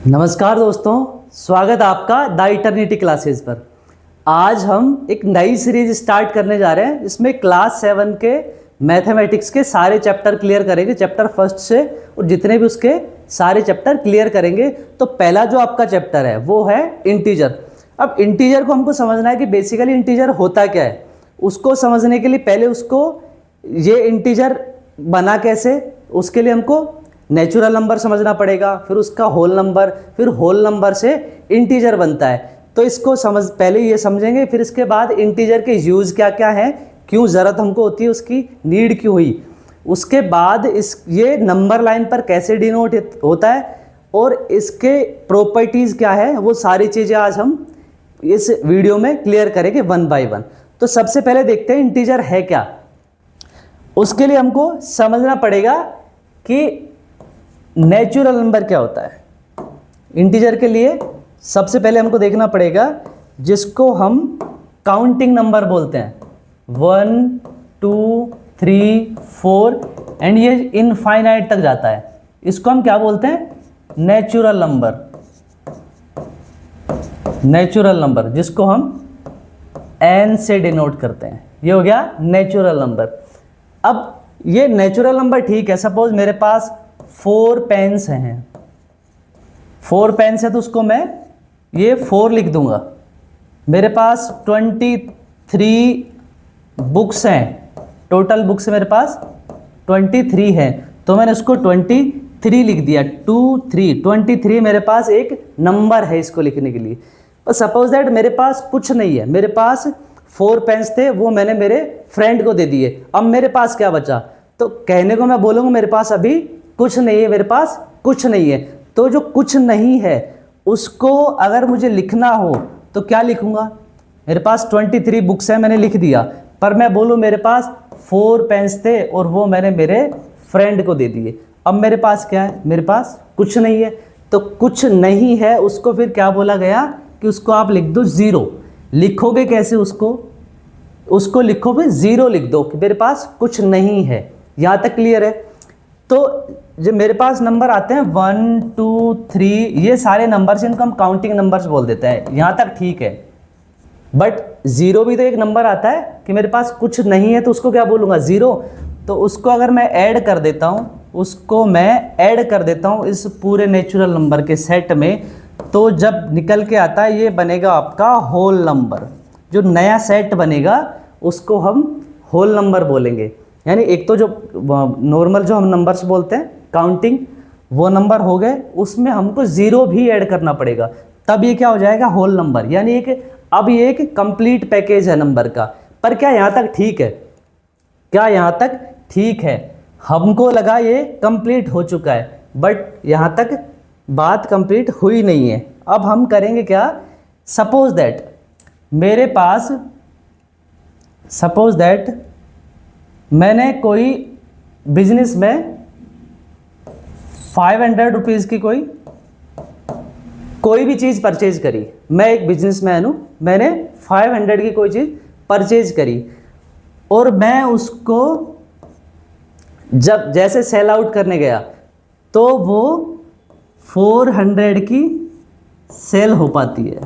नमस्कार दोस्तों, स्वागत है आपका द इटर्निटी क्लासेस पर। आज हम एक नई सीरीज स्टार्ट करने जा रहे हैं। इसमें क्लास 7 के मैथमेटिक्स के सारे चैप्टर क्लियर करेंगे, चैप्टर फर्स्ट से, और जितने भी उसके सारे चैप्टर क्लियर करेंगे। तो पहला जो आपका चैप्टर है वो है इंटीजर। अब इंटीजर को हमको समझना है कि बेसिकली इंटीजर होता क्या है। उसको समझने के लिए पहले उसको ये इंटीजर बना कैसे, उसके लिए हमको नेचुरल नंबर समझना पड़ेगा, फिर उसका होल नंबर, फिर होल नंबर से इंटीजर बनता है। तो इसको पहले ये समझेंगे, फिर इसके बाद इंटीजर के यूज़ क्या क्या हैं, क्यों ज़रूरत हमको होती है, उसकी नीड क्यों हुई। उसके बाद ये नंबर लाइन पर कैसे डिनोट होता है और इसके प्रॉपर्टीज़ क्या है, वो सारी चीज़ें आज हम इस वीडियो में क्लियर करेंगे वन बाय वन। तो सबसे पहले देखते हैं इंटीजर है क्या। उसके लिए हमको समझना पड़ेगा कि नेचुरल नंबर क्या होता है। इंटीजर के लिए सबसे पहले हमको देखना पड़ेगा जिसको हम काउंटिंग नंबर बोलते हैं, 1 2 3 4 एंड ये इनफाइनाइट तक जाता है। इसको हम क्या बोलते हैं, नेचुरल नंबर। नेचुरल नंबर जिसको हम n से डिनोट करते हैं, ये हो गया नेचुरल नंबर। अब ये नेचुरल नंबर ठीक है, सपोज मेरे पास 4 पेन्स हैं, 4 पेन्स है तो उसको मैं ये 4 लिख दूंगा। मेरे पास 23 बुक्स हैं, टोटल बुक्स मेरे पास 23 हैं, तो मैंने उसको 23 लिख दिया। 2 3 23 मेरे पास एक नंबर है इसको लिखने के लिए। पर सपोज दैट मेरे पास कुछ नहीं है, मेरे पास 4 पेन्स थे, वो मैंने मेरे फ्रेंड को दे दिए। अब मेरे पास क्या बचा, तो कहने को मैं बोलूँगा मेरे पास अभी कुछ नहीं है, मेरे पास कुछ नहीं है। तो जो कुछ नहीं है उसको अगर मुझे लिखना हो तो क्या लिखूंगा। मेरे पास 23 बुक्स हैं, मैंने लिख दिया, पर मैं बोलूँ मेरे पास 4 पेन्स थे और वो मैंने मेरे फ्रेंड को दे दिए। अब मेरे पास क्या है, मेरे पास कुछ नहीं है। तो कुछ नहीं है उसको फिर क्या बोला गया कि उसको आप लिख दो 0। लिखोगे कैसे उसको लिखोगे 0 लिख दो कि मेरे पास कुछ नहीं है। यहाँ तक क्लियर है। तो जो मेरे पास नंबर आते हैं 1 2 3, ये सारे नंबर्स, इनको हम काउंटिंग नंबर्स बोल देते हैं। यहाँ तक ठीक है, बट 0 भी तो एक नंबर आता है कि मेरे पास कुछ नहीं है, तो उसको क्या बोलूँगा 0। तो उसको अगर मैं ऐड कर देता हूँ, उसको मैं ऐड कर देता हूँ इस पूरे नेचुरल नंबर के सेट में, तो जब निकल के आता है ये बनेगा आपका होल नंबर। जो नया सेट बनेगा उसको हम होल नंबर बोलेंगे। यानी एक तो जो नॉर्मल जो हम नंबर्स बोलते हैं काउंटिंग, वो नंबर हो गए, उसमें हमको 0 भी ऐड करना पड़ेगा, तब ये क्या हो जाएगा होल नंबर। यानी अब ये एक कंप्लीट पैकेज है नंबर का। पर क्या यहाँ तक ठीक है, क्या यहाँ तक ठीक है? हमको लगा ये कंप्लीट हो चुका है, बट यहाँ तक बात कंप्लीट हुई नहीं है। अब हम करेंगे क्या, सपोज दैट मैंने कोई बिजनेस में 500 रुपीज़ की कोई भी चीज़ परचेज करी। मैं एक बिजनेसमैन हूँ, मैंने 500 की कोई चीज़ परचेज करी और मैं उसको जब जैसे सेल आउट करने गया तो वो 400 की सेल हो पाती है।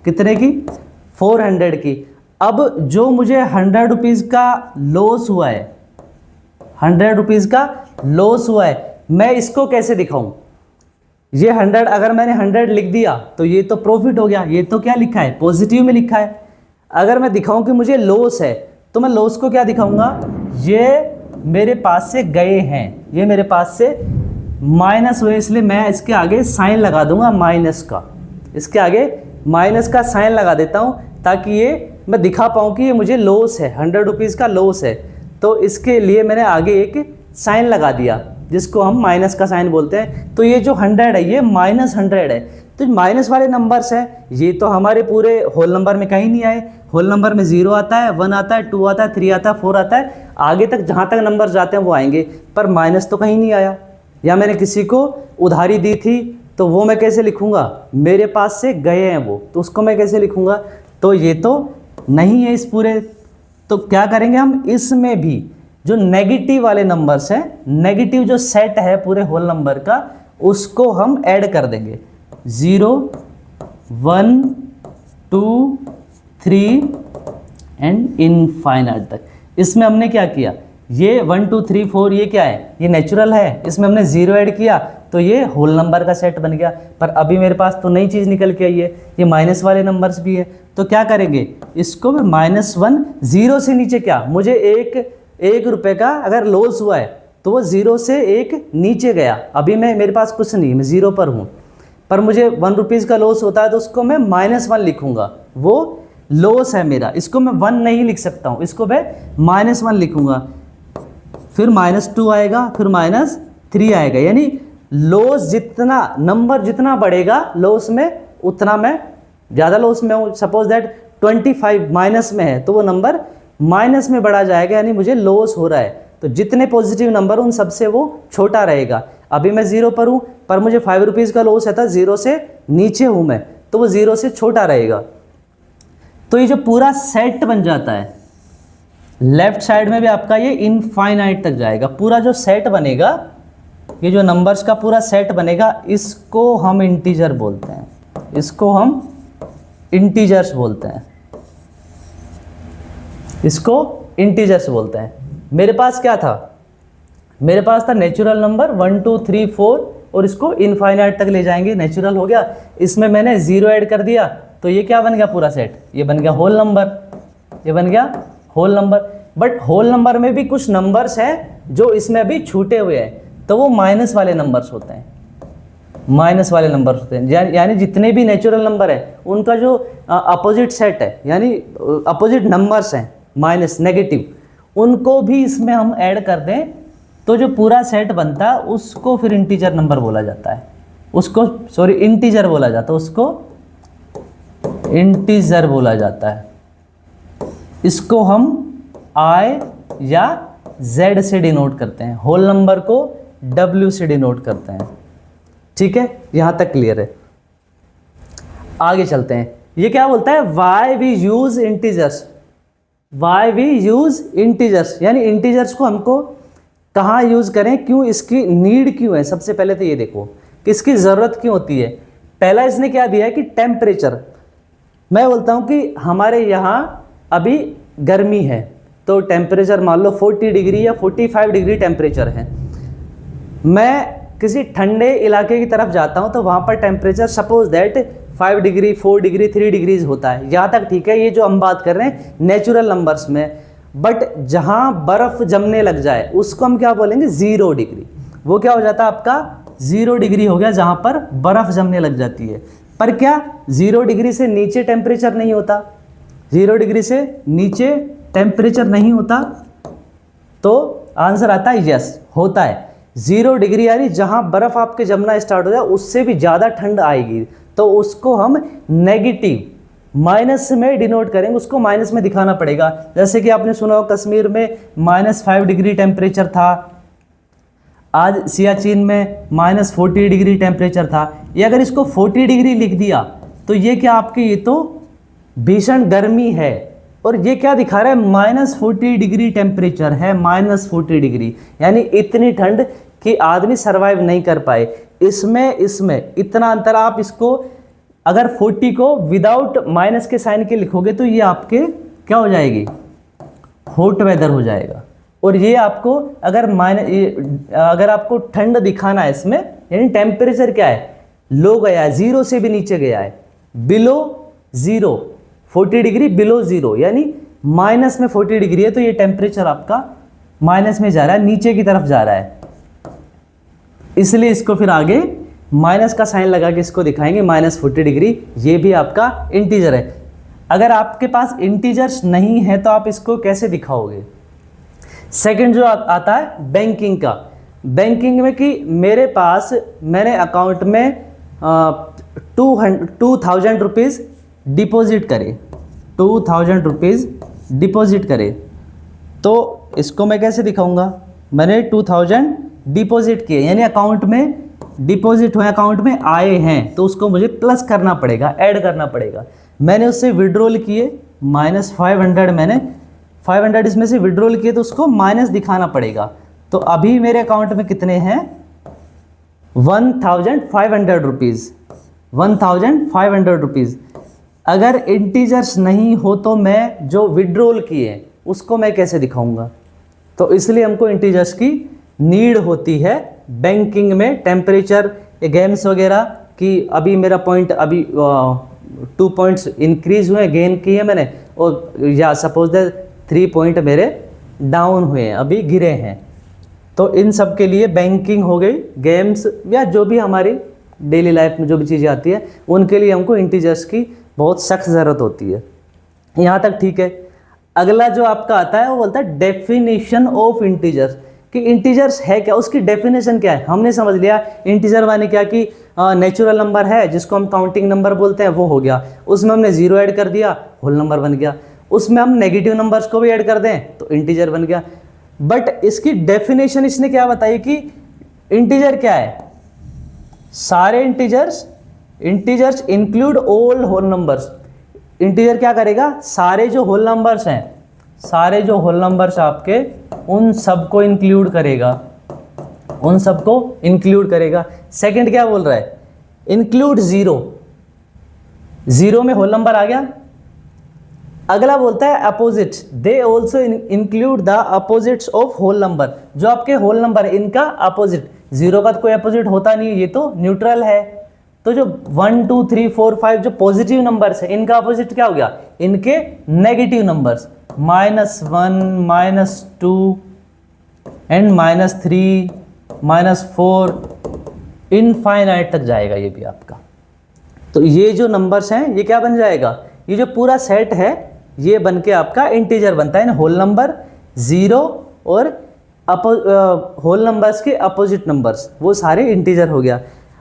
कितने की? 400 की। अब जो मुझे 100 रुपीज़ का लॉस हुआ है, 100 रुपीज़ का लॉस हुआ है, मैं इसको कैसे दिखाऊं? ये 100, अगर मैंने 100 लिख दिया तो ये तो प्रॉफिट हो गया, ये तो क्या लिखा है, पॉजिटिव में लिखा है। अगर मैं दिखाऊं कि मुझे लॉस है तो मैं लॉस को क्या दिखाऊंगा, ये मेरे पास से गए हैं, ये मेरे पास से माइनस हुए, इसलिए मैं इसके आगे साइन लगा दूंगा माइनस का। इसके आगे माइनस का साइन लगा देता हूं ताकि ये मैं दिखा पाऊँ कि ये मुझे लॉस है, 100 रुपीज़ का लॉस है। तो इसके लिए मैंने आगे एक साइन लगा दिया जिसको हम माइनस का साइन बोलते हैं। तो ये जो 100 है ये -100 है। तो माइनस वाले नंबर्स हैं, ये तो हमारे पूरे होल नंबर में कहीं नहीं आए। होल नंबर में 0 आता है, 1 आता है, 2 आता है, 3 आता है, 4 आता है, आगे तक जहाँ तक नंबर जाते हैं वो आएंगे, पर माइनस तो कहीं नहीं आया। या मैंने किसी को उधारी दी थी तो वो मैं कैसे लिखूँगा, मेरे पास से गए हैं वो, तो उसको मैं कैसे लिखूँगा, तो ये तो नहीं है इस पूरे। तो क्या करेंगे हम, इसमें भी जो नेगेटिव वाले नंबर्स हैं, नेगेटिव जो सेट है पूरे होल नंबर का, उसको हम ऐड कर देंगे। 0 1 2 3 एंड इनफाइनाइट तक। इसमें हमने क्या किया, ये 1 2 3 4 ये क्या है, ये नेचुरल है, इसमें हमने 0 ऐड किया तो ये होल नंबर का सेट बन गया। पर अभी मेरे पास तो नई चीज़ निकल के आई है, ये माइनस वाले नंबर्स भी है, तो क्या करेंगे, इसको मैं -1 0 से नीचे क्या, मुझे एक रुपये का अगर लॉस हुआ है तो वो 0 से 1 नीचे गया। अभी मेरे पास कुछ नहीं, मैं 0 पर हूँ, पर मुझे 1 रुपीज़ का लॉस होता है तो उसको मैं -1 लिखूँगा, वो लॉस है मेरा, इसको मैं 1 नहीं लिख सकता हूँ, इसको मैं -1 लिखूँगा, फिर -2 आएगा, फिर -3 आएगा। यानी लॉस जितना, नंबर जितना बढ़ेगा लॉस में उतना मैं ज़्यादा लॉस में हूँ। सपोज दैट 25 माइनस में है तो वो नंबर माइनस में बढ़ा जाएगा, यानी मुझे लॉस हो रहा है। तो जितने पॉजिटिव नंबर उन सबसे वो छोटा रहेगा। अभी मैं 0 पर हूँ, पर मुझे 5 रुपीज़ का लॉस है था, 0 से नीचे हूँ मैं, तो वो 0 से छोटा रहेगा। तो ये जो पूरा सेट बन जाता है, लेफ्ट साइड में भी आपका ये इनफाइनाइट तक जाएगा। पूरा जो सेट बनेगा, ये जो नंबर्स का पूरा सेट बनेगा, इसको हम इंटीजर बोलते हैं, इसको हम इंटीजर्स बोलते हैं, इसको इंटीजर्स बोलते हैं। मेरे पास क्या था, मेरे पास था नेचुरल नंबर 1 2 3 4 और इसको इनफाइनाइट तक ले जाएंगे, नेचुरल हो गया। इसमें मैंने 0 ऐड कर दिया तो ये क्या बन गया, पूरा सेट ये बन गया होल नंबर, ये बन गया whole number. But whole number में भी कुछ नंबर्स हैं जो इसमें अभी छूटे हुए हैं, तो वो माइनस वाले नंबर्स होते हैं, माइनस वाले नंबर होते हैं। यानी जितने भी नेचुरल नंबर है उनका जो अपोजिट सेट है, यानी अपोजिट नंबर्स हैं माइनस नेगेटिव, उनको भी इसमें हम ऐड कर दें तो जो पूरा सेट बनता है उसको फिर इंटीजर नंबर बोला जाता है, उसको सॉरी इंटीजर बोला जाता है, उसको इंटीजर बोला जाता है। इसको हम I या Z से डिनोट करते हैं, होल नंबर को W से डिनोट करते हैं। ठीक है, यहां तक क्लियर है। आगे चलते हैं। ये क्या बोलता है, why we use integers, why we use integers, यानी इंटीजर्स को हमको कहाँ यूज करें, क्यों, इसकी नीड क्यों है। सबसे पहले तो ये देखो कि इसकी ज़रूरत क्यों होती है। पहला इसने क्या दिया है कि टेम्परेचर, मैं बोलता हूँ कि हमारे यहाँ अभी गर्मी है तो टेम्परेचर मान लो 40 डिग्री या 45 डिग्री टेम्परेचर है। मैं किसी ठंडे इलाके की तरफ जाता हूँ तो वहाँ पर temperature suppose that 5 degree 4 degree 3 degrees होता है, यहाँ तक ठीक है। ये जो हम बात कर रहे हैं नेचुरल नंबर्स में। बट जहाँ बर्फ़ जमने लग जाए उसको हम क्या बोलेंगे, 0 डिग्री। वो क्या हो जाता है आपका 0 डिग्री हो गया, जहाँ पर बर्फ़ जमने लग जाती है। पर क्या 0 डिग्री से नीचे टेम्परेचर नहीं होता, 0 डिग्री से नीचे टेम्परेचर नहीं होता, तो आंसर आता है यस, होता है। 0 डिग्री यानी जहाँ बर्फ़ आपके जमना स्टार्ट हो जाए उससे भी ज़्यादा ठंड आएगी, तो उसको हम नेगेटिव माइनस में डिनोट करेंगे, उसको माइनस में दिखाना पड़ेगा। जैसे कि आपने सुना हो कश्मीर में -5 डिग्री टेम्परेचर था, आज सियाचिन में -40 डिग्री टेम्परेचर था। ये अगर इसको 40 डिग्री लिख दिया तो ये क्या आपके, ये तो भीषण गर्मी है, और ये क्या दिखा रहा है, -40 डिग्री टेम्परेचर है, -40 डिग्री, यानी इतनी ठंड कि आदमी सरवाइव नहीं कर पाए। इसमें इतना अंतर। आप इसको अगर 40 को विदाउट माइनस के साइन के लिखोगे तो ये आपके क्या हो जाएगी, हॉट वेदर हो जाएगा। और ये आपको अगर आपको ठंड दिखाना है इसमें, यानी टेम्परेचर क्या है, लो गया है, 0 से भी नीचे गया है, बिलो 0, 40 डिग्री बिलो 0, यानी माइनस में 40 डिग्री है तो ये टेम्परेचर आपका माइनस में जा रहा है, नीचे की तरफ जा रहा है। इसलिए इसको फिर आगे माइनस का साइन लगा के इसको दिखाएंगे -40 डिग्री। ये भी आपका इंटीजर है। अगर आपके पास इंटीजर्स नहीं है तो आप इसको कैसे दिखाओगे। सेकंड जो आता है बैंकिंग का। बैंकिंग में कि मेरे पास, मैंने अकाउंट में 2000 रुपीज़ डिपॉजिट करे, 2000 रुपीज़ डिपॉजिट करे, तो इसको मैं कैसे दिखाऊंगा, मैंने 2000 डिपॉजिट किए, यानी अकाउंट में डिपॉजिट हुए, अकाउंट में आए हैं, तो उसको मुझे प्लस करना पड़ेगा, ऐड करना पड़ेगा। मैंने उससे विड्रॉल किए -500, मैंने 500 इसमें से विड्रॉल किए तो उसको माइनस दिखाना पड़ेगा। तो अभी मेरे अकाउंट में कितने हैं, 1500 रुपीज़। 1500 रुपीज़। अगर इंटीजर्स नहीं हो तो मैं जो विड्रॉल किए उसको मैं कैसे दिखाऊंगा? तो इसलिए हमको इंटीजर्स की नीड होती है बैंकिंग में। टेम्परेचर, गेम्स वगैरह की अभी मेरा पॉइंट अभी 2 पॉइंट्स इंक्रीज हुए, गेन किए मैंने, और या सपोज दैट 3 पॉइंट मेरे डाउन हुए हैं, अभी गिरे हैं। तो इन सब के लिए बैंकिंग हो गई, गेम्स या जो भी हमारी डेली लाइफ में जो भी चीज़ें आती है उनके लिए हमको इंटीजर्स की बहुत सख्त ज़रूरत होती है। यहाँ तक ठीक है। अगला जो आपका आता है वो बोलता है डेफिनेशन ऑफ इंटीजर्स, कि इंटीजर्स है क्या, उसकी डेफिनेशन क्या है। हमने समझ लिया इंटीजर माने क्या, कि नेचुरल नंबर है जिसको हम काउंटिंग नंबर बोलते हैं, वो हो गया। उसमें हमने जीरो ऐड कर दिया, होल नंबर बन गया। उसमें हम नेगेटिव नंबर्स को भी ऐड कर दें तो इंटीजर बन गया। बट इसकी डेफिनेशन इसने क्या बताई कि इंटीजर क्या है? सारे integers include all whole numbers. Integer क्या करेगा? सारे जो होल नंबर्स हैं, सारे जो होल नंबर्स आपके, उन सबको इंक्लूड करेगा, उन सबको इंक्लूड करेगा। सेकंड क्या बोल रहा है? इंक्लूड जीरो, जीरो में होल नंबर आ गया। अगला बोलता है opposites, they also include the opposites of whole number. जो आपके होल नंबर है इनका अपोजिट, जीरो का तो कोई अपोजिट होता नहीं, ये तो न्यूट्रल है। तो जो 1 2 3 4 5 जो पॉजिटिव नंबर्स है इनका अपोजिट क्या हो गया? इनके नेगेटिव नंबर्स, -1, -2 एंड -3, -4, इनफाइनाइट तक जाएगा ये भी आपका। तो ये जो नंबर्स हैं ये क्या बन जाएगा? ये जो पूरा सेट है ये बन के आपका इंटीजर बनता है। होल नंबर, जीरो और होल नंबर्स के अपोजिट नंबर्स, वो सारे इंटीजर हो गया।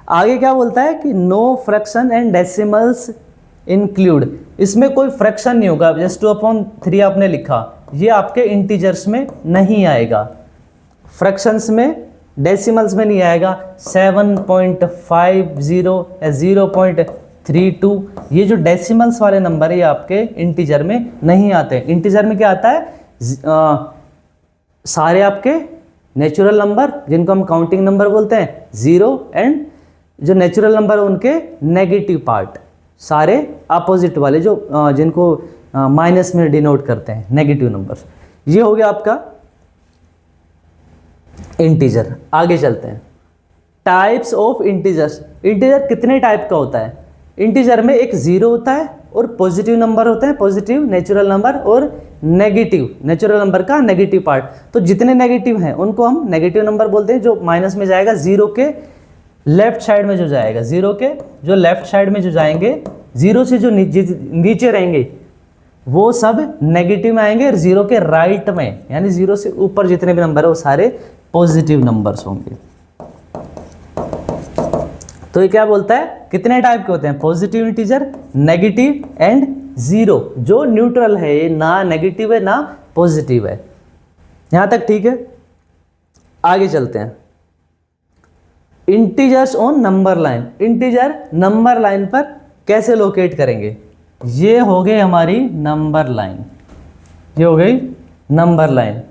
आगे क्या बोलता है कि no fraction and decimals include, इसमें कोई फ्रैक्शन नहीं होगा। जैसे 2/3 आपने लिखा, ये आपके इंटीजर्स में नहीं आएगा, फ्रैक्शंस में, डेसिमल्स में नहीं आएगा। 7.50 या 0.32, ये जो डेसिमल्स वाले नंबर है ये आपके इंटीजर में नहीं आते। इंटीजर में क्या आता है? सारे आपके नेचुरल नंबर जिनको हम काउंटिंग नंबर बोलते हैं, जीरो, एंड जो नेचुरल नंबर है उनके नेगेटिव पार्ट, सारे अपोजिट वाले जो जिनको माइनस में डिनोट करते हैं, नेगेटिव नंबर्स। ये हो गया आपका इंटीजर। आगे चलते हैं, टाइप्स ऑफ इंटीजर्स। इंटीजर कितने टाइप का होता है? इंटीजर में एक जीरो होता है और पॉजिटिव नंबर होते हैं, पॉजिटिव नेचुरल नंबर, और नेगेटिव नेचुरल नंबर का नेगेटिव पार्ट। तो जितने नेगेटिव हैं उनको हम नेगेटिव नंबर बोलते हैं, जो माइनस में जाएगा। जीरो के लेफ्ट साइड में जो जाएगा, जीरो के जो लेफ्ट साइड में जो जाएंगे, जीरो से जो नीचे रहेंगे वो सब नेगेटिव में आएंगे, और जीरो के राइट में यानी जीरो से ऊपर जितने भी नंबर है वो सारे पॉजिटिव नंबर्स होंगे। तो ये क्या बोलता है? कितने टाइप के होते हैं? Positive integer, negative and zero, जो न्यूट्रल है, ये ना नेगेटिव है ना पॉजिटिव है। यहां तक ठीक है। आगे चलते हैं, integers on number line. Integer number line पर कैसे लोकेट करेंगे? ये हो गई हमारी नंबर लाइन, ये हो गई नंबर लाइन।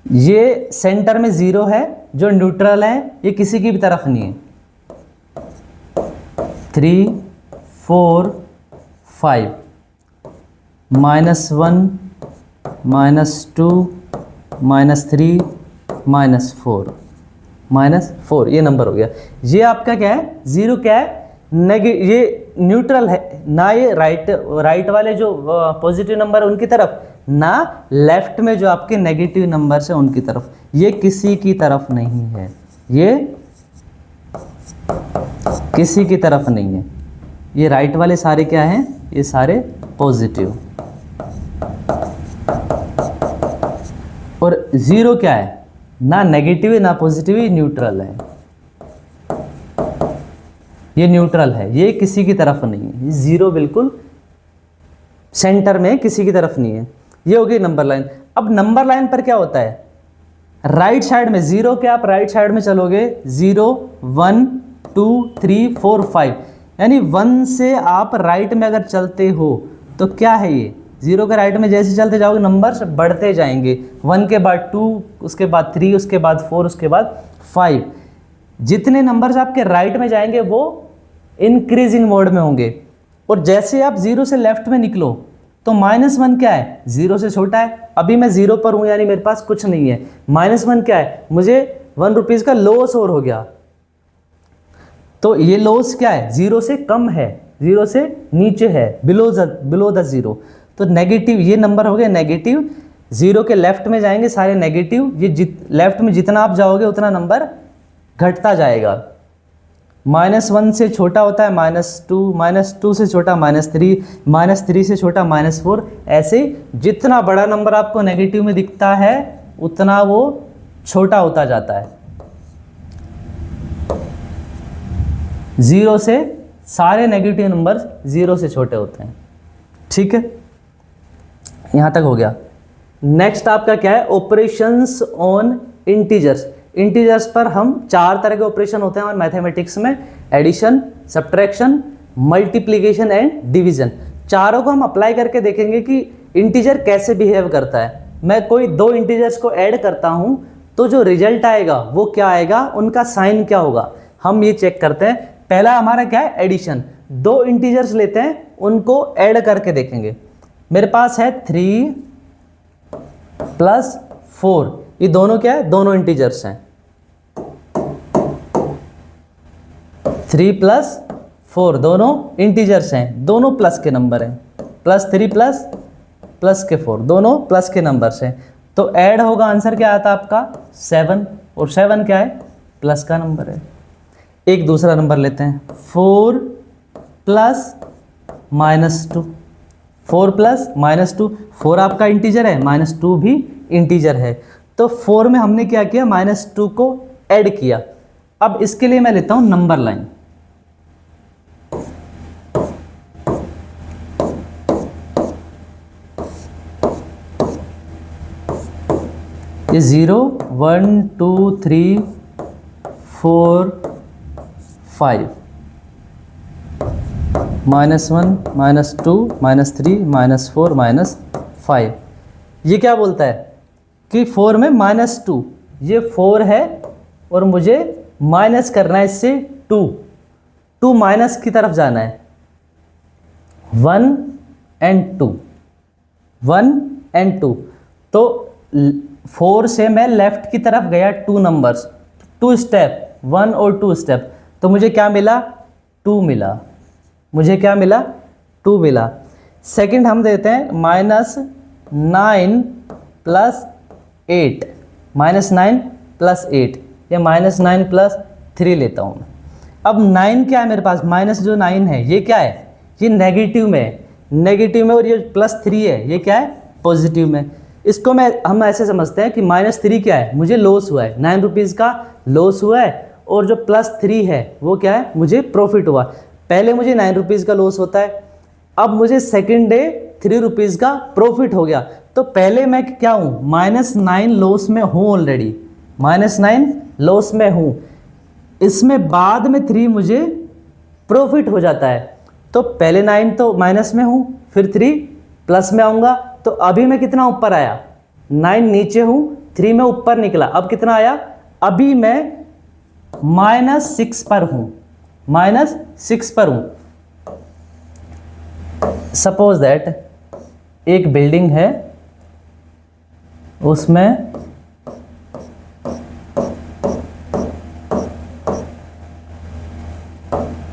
ये सेंटर में जीरो है जो न्यूट्रल है, ये किसी की भी तरफ नहीं है। 3 4 5, -1 -2 -3 -4 ये नंबर हो गया। ये आपका क्या है? जीरो क्या है? ये न्यूट्रल है, ना ये राइट वाले जो पॉजिटिव नंबर है उनकी तरफ, ना लेफ्ट में जो आपके नेगेटिव नंबर्स है उनकी तरफ। ये किसी की तरफ नहीं है, ये किसी की तरफ नहीं है। ये राइट वाले सारे क्या हैं? ये सारे पॉजिटिव। और जीरो क्या है? ना नेगेटिव है ना पॉजिटिव, ये न्यूट्रल है, ये न्यूट्रल है, ये किसी की तरफ नहीं है। ये जीरो बिल्कुल सेंटर में, किसी की तरफ नहीं है। ये हो गई नंबर लाइन। अब नंबर लाइन पर क्या होता है? राइट साइड में जीरो के आप राइट साइड में चलोगे, 0 1 2 3 4 5, यानी 1 से आप राइट में अगर चलते हो तो क्या है ये? जीरो के राइट में जैसे चलते जाओगे नंबर्स बढ़ते जाएंगे, 1 के बाद 2, उसके बाद 3, उसके बाद 4, उसके बाद 5। जितने नंबर्स आपके राइट में जाएंगे वो इंक्रीजिंग मोड में होंगे। और जैसे आप 0 से लेफ्ट में निकलो तो -1 क्या है, 0 से छोटा है। अभी मैं 0 पर हूँ यानी मेरे पास कुछ नहीं है। -1 क्या है, मुझे 1 रुपीज़ का लॉस और हो गया। तो ये लॉस क्या है, 0 से कम है, 0 से नीचे है, बिलो द 0। तो नेगेटिव ये नंबर हो गया नेगेटिव। 0 के लेफ्ट में जाएंगे सारे नेगेटिव, ये लेफ्ट में जितना आप जाओगे उतना नंबर घटता जाएगा। -1 से छोटा होता है -2, -2 से छोटा -3, -3 से छोटा -4। ऐसे जितना बड़ा नंबर आपको नेगेटिव में दिखता है उतना वो छोटा होता जाता है। 0 से सारे नेगेटिव नंबर 0 से छोटे होते हैं। ठीक है, यहाँ तक हो गया। नेक्स्ट आपका क्या है, ऑपरेशंस ऑन इंटीजर्स। इंटीजर्स पर हम 4 तरह के ऑपरेशन होते हैं हमारे मैथमेटिक्स में, addition, subtraction, multiplication and division. चारों को हम अप्लाई करके देखेंगे कि इंटीजर कैसे बिहेव करता है। मैं कोई 2 इंटीजर्स को ऐड करता हूं तो जो रिजल्ट आएगा वो क्या आएगा, उनका साइन क्या होगा, हम ये चेक करते हैं। पहला हमारा क्या है, एडिशन। 2 इंटीजर्स लेते हैं, उनको ऐड करके देखेंगे। मेरे पास है 3 + 4, ये दोनों क्या है, दोनों इंटीजर्स हैं। 3 + 4 दोनों इंटीजर्स हैं, दोनों प्लस के नंबर हैं। +3 + के 4 दोनों प्लस के नंबर्स हैं। तो ऐड होगा, आंसर क्या आता है आपका 7, और 7 क्या है, प्लस का नंबर है। एक दूसरा नंबर लेते हैं, 4 + -2, 4 + -2, 4 आपका इंटीजर है, -2 भी इंटीजर है। तो 4 में हमने क्या किया, -2 को ऐड किया। अब इसके लिए मैं लेता हूं नंबर लाइन। ये 0 1 2 3 4 5, -1 -2 -3 -4 -5। ये क्या बोलता है कि 4 में -2, ये 4 है और मुझे माइनस करना है इससे 2 माइनस की तरफ जाना है। 1 और 2, 1 और 2। तो 4 से मैं लेफ्ट की तरफ गया 2 नंबर्स, 2 स्टेप, 1 और 2 स्टेप। तो मुझे क्या मिला, 2 मिला। मुझे क्या मिला, 2 मिला। सेकंड हम देते हैं -9 + 8, -9 + 8 या -9 + 3 लेता हूँ। अब 9 क्या है मेरे पास, माइनस जो 9 है ये क्या है, ये नेगेटिव में है, नेगेटिव में। और ये +3 है, ये क्या है, पॉजिटिव में। इसको हम ऐसे समझते हैं कि -3 क्या है, मुझे लॉस हुआ है, 9 रुपीज़ का लॉस हुआ है। और जो +3 है वो क्या है, मुझे प्रॉफिट हुआ। पहले मुझे 9 रुपीज़ का लॉस होता है, अब मुझे सेकेंड डे 3 रुपीज़ का प्रॉफिट हो गया। तो पहले मैं क्या हूँ, -9 लॉस में हूँ ऑलरेडी, -9 लॉस में हूँ। इसमें बाद में 3 मुझे प्रॉफिट हो जाता है। तो पहले 9 तो माइनस में हूँ, फिर 3 प्लस में आऊँगा। तो अभी मैं कितना ऊपर आया, 9 नीचे हूँ, 3 में ऊपर निकला। अब कितना आया, अभी मैं -6 पर हूँ, -6 पर हूँ। सपोज दैट एक बिल्डिंग है, उसमें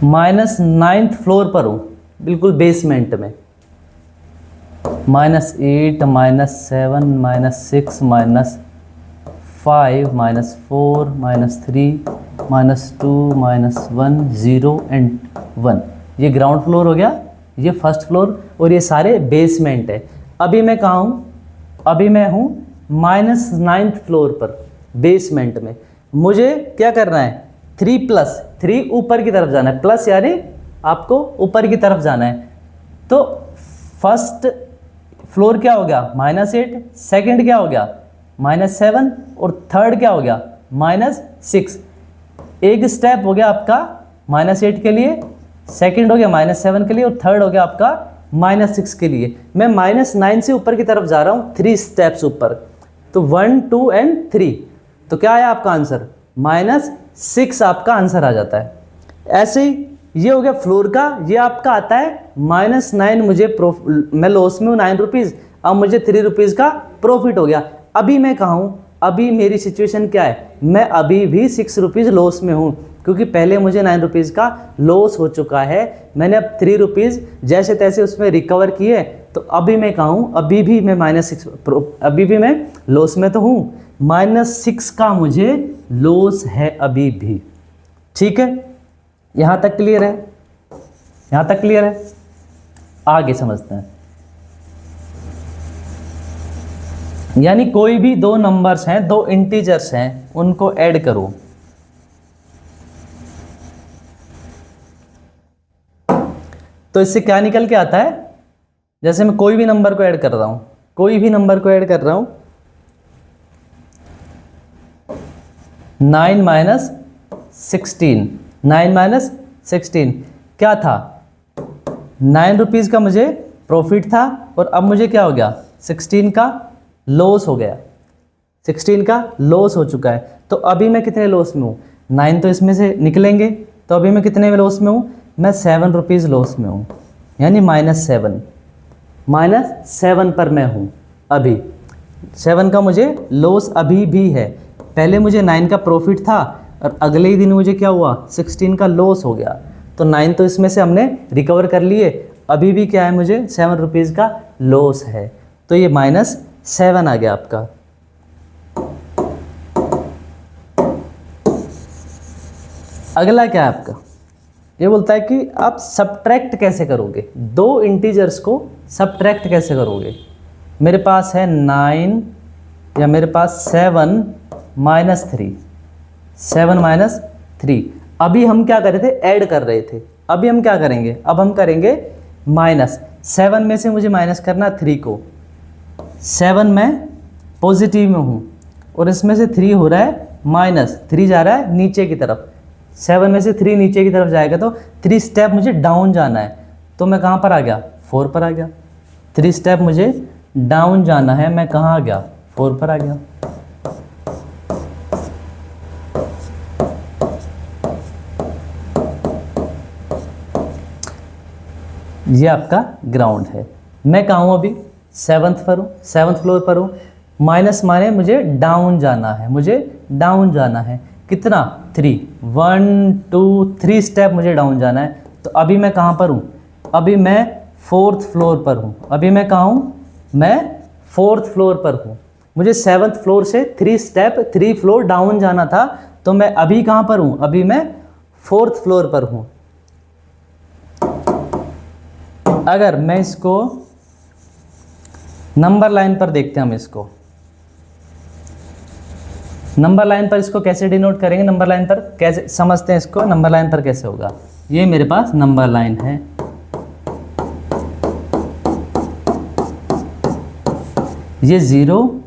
-9th फ्लोर पर हूँ, बिल्कुल बेसमेंट में। -8 -7 -6 -5 -4 -3 -2 -1 0 एंड 1। ये ग्राउंड फ्लोर हो गया, ये फर्स्ट फ्लोर, और ये सारे बेसमेंट है। अभी मैं कहाँ हूँ, अभी मैं हूँ -9th फ्लोर पर, बेसमेंट में। मुझे क्या करना है, 3 ऊपर की तरफ जाना है, प्लस यानी आपको ऊपर की तरफ जाना है। तो फर्स्ट फ्लोर क्या हो गया, -8, सेकंड क्या हो गया, -7, और थर्ड क्या हो गया, -6। एक स्टेप हो गया आपका -8 के लिए, सेकंड हो गया -7 के लिए, और थर्ड हो गया आपका -6 के लिए। मैं -9 से ऊपर की तरफ जा रहा हूँ, 3 स्टेप्स ऊपर। तो 1 2 और 3, तो क्या आया आपका आंसर, -6 आपका आंसर आ जाता है। ऐसे ही ये हो गया फ्लोर का, ये आपका आता है -9, मुझे मैं लॉस में हूँ 9 रुपीज़, अब मुझे 3 रुपीज़ का प्रॉफिट हो गया। अभी मैं कहाँ हूँ, अभी मेरी सिचुएशन क्या है, मैं अभी भी 6 रुपीज़ लॉस में हूँ, क्योंकि पहले मुझे 9 रुपीज़ का लॉस हो चुका है, मैंने अब 3 रुपीज़ जैसे तैसे उसमें रिकवर किए, तो अभी मैं कहाँ हूँ, अभी भी मैं -6, अभी भी मैं लॉस में तो हूँ, -6 का मुझे लॉस है अभी भी। ठीक है, यहाँ तक क्लियर है, यहाँ तक क्लियर है, आगे समझते हैं। यानी कोई भी दो नंबर्स हैं, दो इंटीजर्स हैं, उनको ऐड करो, तो इससे क्या निकल के आता है, जैसे मैं कोई भी नंबर को ऐड कर रहा हूं, कोई भी नंबर को ऐड कर रहा हूं, 9 माइनस 16, 9 माइनस 16 क्या था, 9 रुपीज़ का मुझे प्रॉफिट था, और अब मुझे क्या हो गया, 16 का लॉस हो गया, 16 का लॉस हो चुका है। तो अभी मैं कितने लॉस में हूँ, 9 तो इसमें से निकलेंगे, तो अभी मैं कितने लॉस में हूँ, मैं 7 रुपीज़ लॉस में हूँ, यानी -7 पर मैं हूँ अभी, 7 का मुझे लॉस अभी भी है। पहले मुझे 9 का प्रॉफिट था, और अगले ही दिन मुझे क्या हुआ, 16 का लॉस हो गया। तो 9 तो इसमें से हमने रिकवर कर लिए, अभी भी क्या है, मुझे 7 रुपीज़ का लॉस है, तो ये -7 आ गया आपका। अगला क्या है आपका, ये बोलता है कि आप सब्ट्रैक्ट कैसे करोगे, दो इंटीजर्स को सब्ट्रैक्ट कैसे करोगे। मेरे पास है 9, या मेरे पास 7 माइनस 3, 7 माइनस 3। अभी हम क्या कर रहे थे, ऐड कर रहे थे, अभी हम क्या करेंगे, अब हम करेंगे -7 में से मुझे माइनस करना 3 को, 7 में पॉजिटिव में हूँ, और इसमें से 3 हो रहा है माइनस, 3 जा रहा है नीचे की तरफ, 7 में से 3 नीचे की तरफ जाएगा, तो 3 स्टेप मुझे डाउन जाना है, तो मैं कहाँ पर आ गया, 4 पर आ गया। 3 स्टेप मुझे डाउन जाना है, मैं कहाँ आ गया, 4 पर आ गया। ये आपका ग्राउंड है, मैं कहाँ हूँ अभी, 7th पर हूँ, 7th फ्लोर पर हूँ। माइनस माने मुझे डाउन जाना है, मुझे डाउन जाना है, कितना, 3, 1 2 3 स्टेप मुझे डाउन जाना है। तो अभी मैं कहाँ पर हूँ, अभी मैं 4th फ्लोर पर हूँ, अभी मैं कहाँ हूँ, मैं 4th फ्लोर पर हूँ। मुझे 7th फ्लोर से 3 स्टेप 3 फ्लोर डाउन जाना था, तो मैं अभी कहाँ पर हूँ, अभी मैं 4th फ्लोर पर हूँ। अगर मैं इसको नंबर लाइन पर देखते हैं, हम इसको नंबर लाइन पर इसको कैसे डिनोट करेंगे, नंबर लाइन पर कैसे समझते हैं इसको, नंबर लाइन पर कैसे होगा। ये मेरे पास नंबर लाइन है, ये 0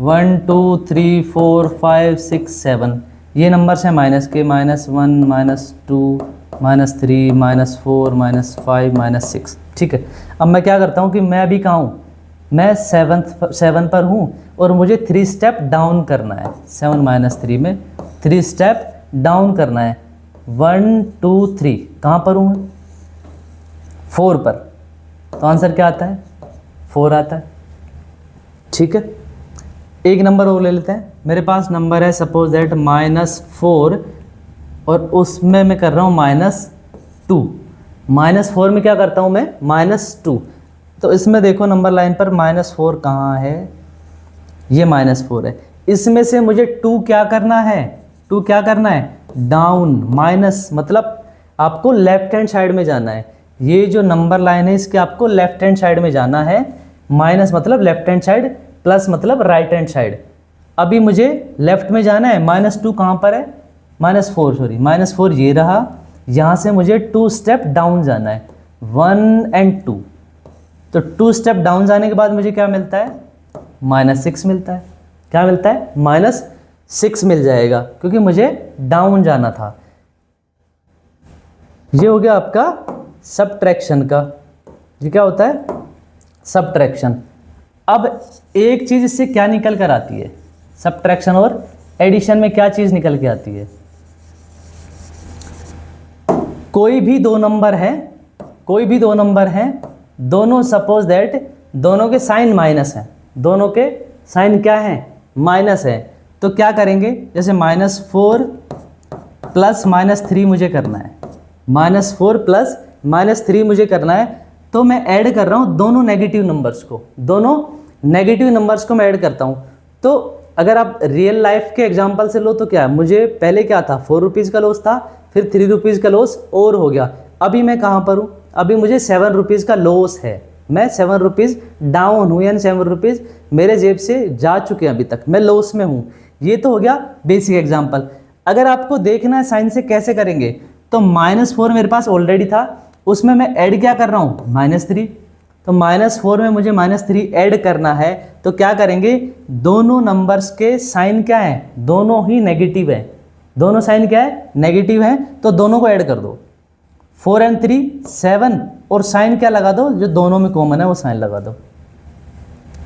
1 2 3 4 5 6 7 ये नंबर्स हैं माइनस के, -1 -2 -3 -4 -5 -6। ठीक है, अब मैं क्या करता हूँ कि मैं अभी कहाँ हूँ, मैं 7 पर हूँ, और मुझे 3 स्टेप डाउन करना है, 7 - 3 में 3 स्टेप डाउन करना है, 1 2 3 कहाँ पर हूँ, 4 पर। तो आंसर क्या आता है, 4 आता है। ठीक है, एक नंबर और ले लेते हैं, मेरे पास नंबर है सपोज दैट -4, और उसमें मैं कर रहा हूँ -2। -4 में क्या करता हूँ मैं, -2। तो इसमें देखो नंबर लाइन पर -4 कहाँ है, ये -4 है। इसमें से मुझे 2 क्या करना है, 2 क्या करना है, डाउन, माइनस मतलब आपको लेफ्ट हैंड साइड में जाना है। ये जो नंबर लाइन है इसके आपको लेफ्ट हैंड साइड में जाना है, माइनस मतलब लेफ्ट हैंड साइड, प्लस मतलब राइट हैंड साइड। अभी मुझे लेफ्ट में जाना है, -2 कहाँ पर है, -4 सॉरी, -4 ये रहा, यहाँ से मुझे 2 स्टेप डाउन जाना है, 1 और 2। तो 2 स्टेप डाउन जाने के बाद मुझे क्या मिलता है, -6 मिलता है। क्या मिलता है, -6 मिल जाएगा, क्योंकि मुझे डाउन जाना था। ये हो गया आपका सबट्रैक्शन का, ये क्या होता है, सबट्रैक्शन। अब एक चीज़ इससे क्या निकल कर आती है, सबट्रैक्शन और एडिशन में क्या चीज़ निकल के आती है, कोई भी दो नंबर है, कोई भी दो नंबर हैं, दोनों सपोज दैट दोनों के साइन माइनस हैं, दोनों के साइन क्या है, माइनस है, तो क्या करेंगे, जैसे -4 प्लस -3 मुझे करना है, -4 प्लस -3 मुझे करना है, तो मैं ऐड कर रहा हूँ दोनों नेगेटिव नंबर्स को, दोनों नेगेटिव नंबर्स को मैं ऐड करता हूँ। तो अगर आप रियल लाइफ के एग्जांपल से लो तो क्या, मुझे पहले क्या था, 4 रुपीज़ का लॉस था, फिर 3 रुपीज़ का लॉस और हो गया, अभी मैं कहाँ पर हूँ, अभी मुझे 7 रुपीज़ का लॉस है, मैं 7 रुपीज़ डाउन हूँ, यानी 7 रुपीज़ मेरे जेब से जा चुके हैं, अभी तक मैं लॉस में हूँ। ये तो हो गया बेसिक एग्जाम्पल। अगर आपको देखना है साइन से कैसे करेंगे, तो -4 मेरे पास ऑलरेडी था, उसमें मैं ऐड क्या कर रहा हूँ, -3, तो -4 में मुझे -3 ऐड करना है, तो क्या करेंगे, दोनों नंबर्स के साइन क्या है, दोनों ही नेगेटिव है, दोनों साइन क्या है, नेगेटिव है, तो दोनों को ऐड कर दो, 4 और 3 7, और साइन क्या लगा दो, जो दोनों में कॉमन है वो साइन लगा दो,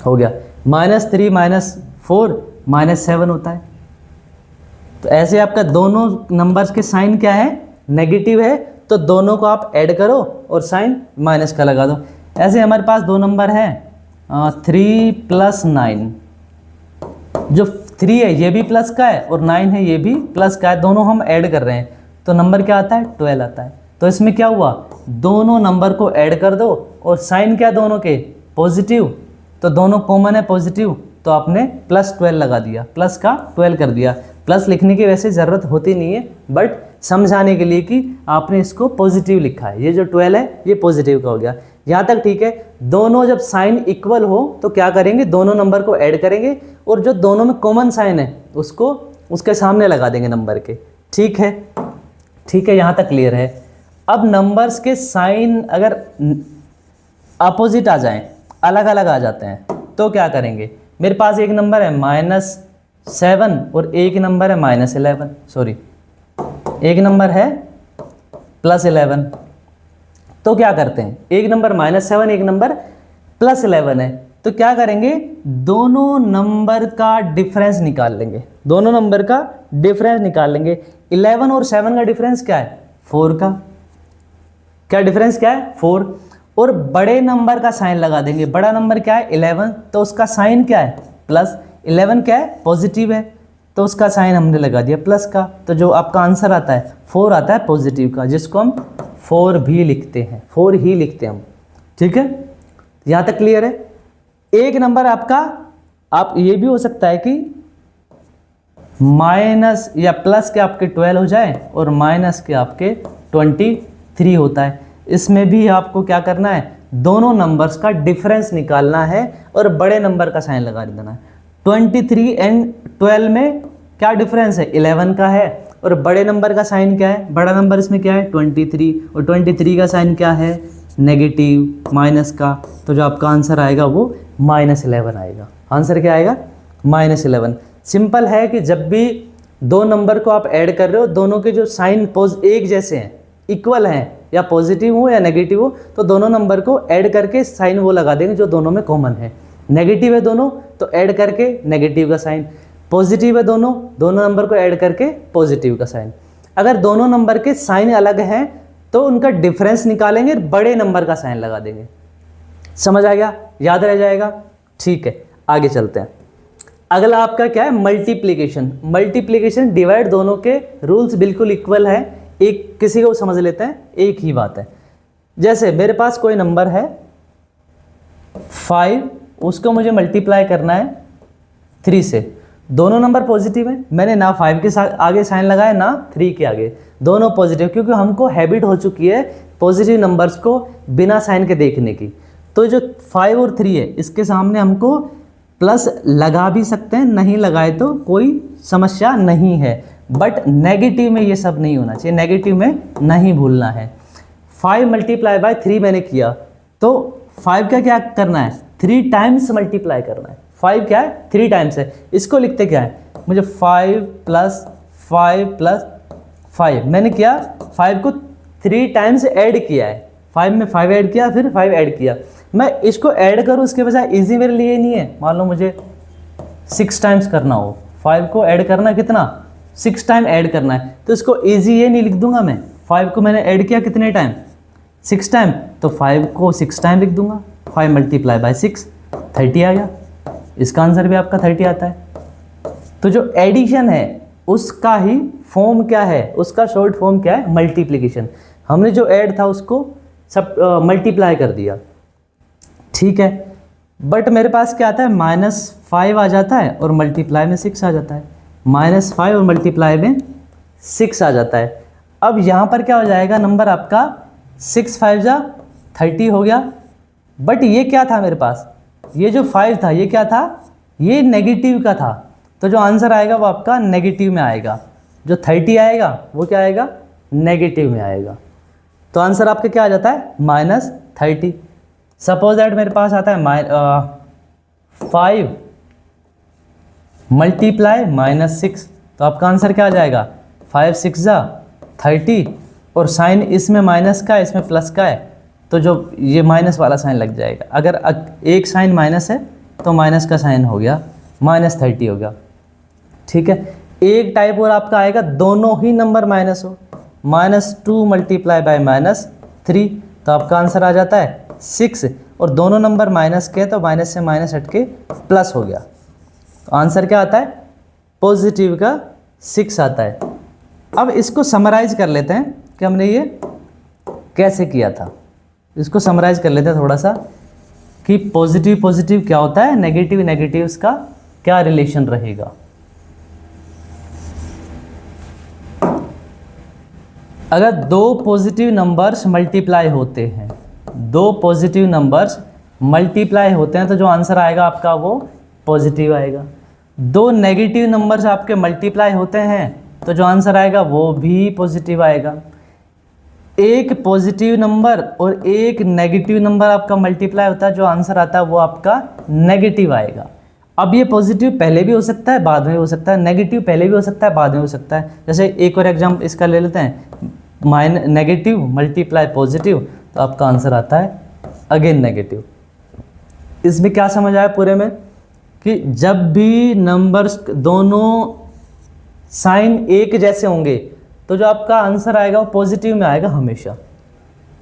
हो गया, -3 -4 -7 होता है। तो ऐसे आपका दोनों नंबर्स के साइन क्या है, नेगेटिव है, तो दोनों को आप ऐड करो और साइन माइनस का लगा दो। ऐसे हमारे पास दो नंबर हैं 3 + 9, जो 3 है ये भी प्लस का है और 9 है ये भी प्लस का है, दोनों हम ऐड कर रहे हैं, तो नंबर क्या आता है, 12 आता है। तो इसमें क्या हुआ, दोनों नंबर को ऐड कर दो और साइन क्या दोनों के, पॉजिटिव, तो दोनों कॉमन है पॉजिटिव, तो आपने +12 लगा दिया, प्लस का 12 कर दिया। प्लस लिखने की वैसे ज़रूरत होती नहीं है, बट समझाने के लिए कि आपने इसको पॉजिटिव लिखा है, ये जो 12 है ये पॉजिटिव का हो गया, यहाँ तक ठीक है। दोनों जब साइन इक्वल हो तो क्या करेंगे, दोनों नंबर को ऐड करेंगे और जो दोनों में कॉमन साइन है उसको उसके सामने लगा देंगे नंबर के, ठीक है, ठीक है, यहाँ तक क्लियर है। अब नंबर्स के साइन अगर अपोजिट आ जाएं, अलग अलग आ जाते हैं, तो क्या करेंगे, मेरे पास एक नंबर है -7 और एक नंबर है -11, सॉरी एक नंबर है +11, तो क्या करते हैं, एक नंबर -7 एक नंबर +11 है, तो क्या करेंगे, दोनों नंबर का डिफरेंस निकाल लेंगे, दोनों नंबर का डिफरेंस निकाल लेंगे। 11 और 7 का डिफरेंस क्या है, 4 का, क्या डिफरेंस क्या है, 4, और बड़े नंबर का साइन लगा देंगे, बड़ा नंबर क्या है 11, तो उसका साइन क्या है प्लस, 11 क्या है पॉजिटिव है, तो उसका साइन हमने लगा दिया प्लस का, तो जो आपका आंसर आता है 4 आता है पॉजिटिव का, जिसको हम 4 भी लिखते हैं, 4 ही लिखते हैं हम, ठीक है, यहाँ तक क्लियर है। एक नंबर आपका, आप ये भी हो सकता है कि माइनस या प्लस के आपके 12 हो जाए और माइनस के आपके 23 होता है, इसमें भी आपको क्या करना है, दोनों नंबर्स का डिफरेंस निकालना है और बड़े नंबर का साइन लगा देना है। 23 एंड 12 में क्या डिफरेंस है, 11 का है, और बड़े नंबर का साइन क्या है, बड़ा नंबर इसमें क्या है 23, और 23 का साइन क्या है, नेगेटिव माइनस का, तो जो आपका आंसर आएगा वो -11 आएगा। आंसर क्या आएगा, -11। सिंपल है कि जब भी दो नंबर को आप ऐड कर रहे हो, दोनों के जो साइन एक जैसे हैं, इक्वल हैं, या पॉजिटिव हो या नेगेटिव हो, तो दोनों नंबर को ऐड करके साइन वो लगा देंगे जो दोनों में कॉमन है। नेगेटिव है दोनों तो ऐड करके नेगेटिव का साइन, पॉजिटिव है दोनों, दोनों नंबर को ऐड करके पॉजिटिव का साइन। अगर दोनों नंबर के साइन अलग हैं तो उनका डिफरेंस निकालेंगे, बड़े नंबर का साइन लगा देंगे। समझ आ गया, याद रह जाएगा, ठीक है, आगे चलते हैं। अगला आपका क्या है, मल्टीप्लिकेशन। मल्टीप्लिकेशन डिवाइड, दोनों के रूल्स बिल्कुल इक्वल है, एक किसी को समझ लेते हैं, एक ही बात है। जैसे मेरे पास कोई नंबर है 5, उसको मुझे मल्टीप्लाई करना है 3 से, दोनों नंबर पॉजिटिव है, मैंने ना 5 के साथ आगे साइन लगाया ना 3 के आगे, दोनों पॉजिटिव, क्योंकि हमको हैबिट हो चुकी है पॉजिटिव नंबर्स को बिना साइन के देखने की। तो जो 5 और 3 है इसके सामने हमको प्लस लगा भी सकते हैं, नहीं लगाए तो कोई समस्या नहीं है, बट नेगेटिव में ये सब नहीं होना चाहिए, नेगेटिव में नहीं भूलना है। 5 × 3 मैंने किया, तो 5 का क्या करना है, 3 टाइम्स मल्टीप्लाई करना है। 5 क्या है, 3 टाइम्स है, इसको लिखते क्या है, मुझे 5 + 5 + 5 मैंने किया, 5 को 3 टाइम्स ऐड किया है, 5 में 5 ऐड किया, फिर 5 ऐड किया। मैं इसको ऐड करूँ उसके बजाय इजी मेरे लिए नहीं है, मान लो मुझे 6 टाइम्स करना हो, 5 को ऐड करना कितना, 6 टाइम ऐड करना है, तो इसको इजी ये नहीं लिख दूंगा मैं, 5 को मैंने ऐड किया कितने टाइम, 6 टाइम, तो 5 को 6 टाइम लिख दूंगा, 5 मल्टीप्लाई बाय 6 30 आ गया। इसका आंसर भी आपका 30 आता है। तो जो एडिशन है उसका ही फॉर्म क्या है, उसका शॉर्ट फॉर्म क्या है, मल्टीप्लिकेशन। हमने जो ऐड था उसको सब मल्टीप्लाई कर दिया, ठीक है। बट मेरे पास क्या आता है, -5 आ जाता है और मल्टीप्लाई में 6 आ जाता है, -5 और मल्टीप्लाई में 6 आ जाता है। अब यहाँ पर क्या हो जाएगा, नंबर आपका 6 5 जा 30 हो गया। बट ये क्या था मेरे पास, ये जो 5 था ये क्या था, ये नेगेटिव का था, तो जो आंसर आएगा वो आपका नेगेटिव में आएगा। जो 30 आएगा वो क्या आएगा, नेगेटिव में आएगा। तो आंसर आपका क्या आ जाता है, -30। सपोज दैट मेरे पास आता है 5 मल्टीप्लाई -6, तो आपका आंसर क्या आ जाएगा, 5 6 जा 30, और साइन इसमें माइनस का है इसमें प्लस का है, तो जो ये माइनस वाला साइन लग जाएगा। अगर एक साइन माइनस है तो माइनस का साइन हो गया, -30 हो गया, ठीक है। एक टाइप और आपका आएगा दोनों ही नंबर माइनस हो, -2 मल्टीप्लाई बाय -3, तो आपका आंसर आ जाता है 6, और दोनों नंबर माइनस के, तो माइनस से माइनस हट के प्लस हो गया, तो आंसर क्या आता है, पॉजिटिव का 6 आता है। अब इसको समराइज कर लेते हैं कि हमने ये कैसे किया था। इसको समराइज कर लेते हैं थोड़ा सा कि पॉजिटिव पॉजिटिव क्या होता है, नेगेटिव नेगेटिव इसका क्या रिलेशन रहेगा। अगर दो पॉजिटिव नंबर्स मल्टीप्लाई होते हैं, दो पॉजिटिव नंबर्स मल्टीप्लाई होते हैं, तो जो आंसर आएगा आपका वो पॉजिटिव आएगा। दो नेगेटिव नंबर्स आपके मल्टीप्लाई होते हैं तो जो आंसर आएगा वो भी पॉजिटिव आएगा। एक पॉजिटिव नंबर और एक नेगेटिव नंबर आपका मल्टीप्लाई होता है, जो आंसर आता है वो आपका नेगेटिव आएगा। अब ये पॉजिटिव पहले भी हो सकता है बाद में हो सकता है, नेगेटिव पहले भी हो सकता है बाद में हो सकता है। जैसे एक और एग्जाम्पल इसका ले लेते हैं, नेगेटिव मल्टीप्लाई पॉजिटिव, तो आपका आंसर आता है अगेन नेगेटिव। इसमें क्या समझ आया पूरे में कि जब भी नंबर्स दोनों साइन एक जैसे होंगे तो जो आपका आंसर आएगा वो पॉजिटिव में आएगा हमेशा,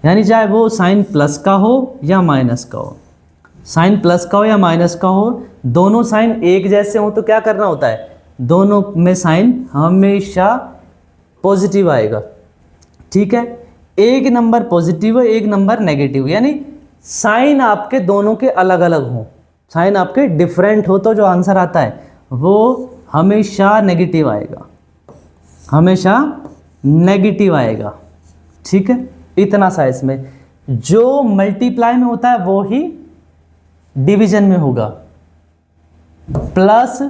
यानी चाहे वो साइन प्लस का हो या माइनस का हो, साइन प्लस का हो या माइनस का हो, दोनों साइन एक जैसे हो तो क्या करना होता है, दोनों में साइन हमेशा पॉजिटिव आएगा, ठीक है। एक नंबर पॉजिटिव है एक नंबर नेगेटिव, यानी साइन आपके दोनों के अलग अलग हो, साइन आपके डिफरेंट हो, तो जो आंसर आता है वो हमेशा नेगेटिव आएगा, हमेशा नेगेटिव आएगा, ठीक है। इतना सा इसमें जो मल्टीप्लाई में होता है वो ही डिवीजन में होगा। प्लस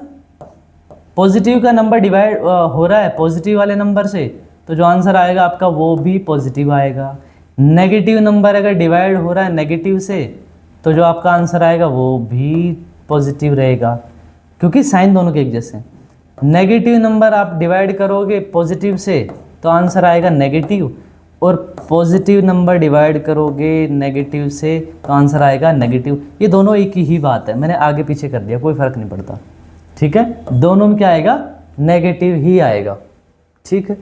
पॉजिटिव का नंबर डिवाइड हो रहा है पॉजिटिव वाले नंबर से, तो जो आंसर आएगा आपका वो भी पॉजिटिव आएगा। नेगेटिव नंबर अगर डिवाइड हो रहा है नेगेटिव से, तो जो आपका आंसर आएगा वो भी पॉजिटिव रहेगा, क्योंकि साइन दोनों के एक जैसे हैं। नेगेटिव नंबर आप डिवाइड करोगे पॉजिटिव से तो आंसर आएगा नेगेटिव, और पॉजिटिव नंबर डिवाइड करोगे नेगेटिव से तो आंसर आएगा नेगेटिव। ये दोनों एक ही बात है, मैंने आगे पीछे कर दिया, कोई फ़र्क नहीं पड़ता, ठीक है। दोनों में क्या आएगा, नेगेटिव ही आएगा, ठीक है।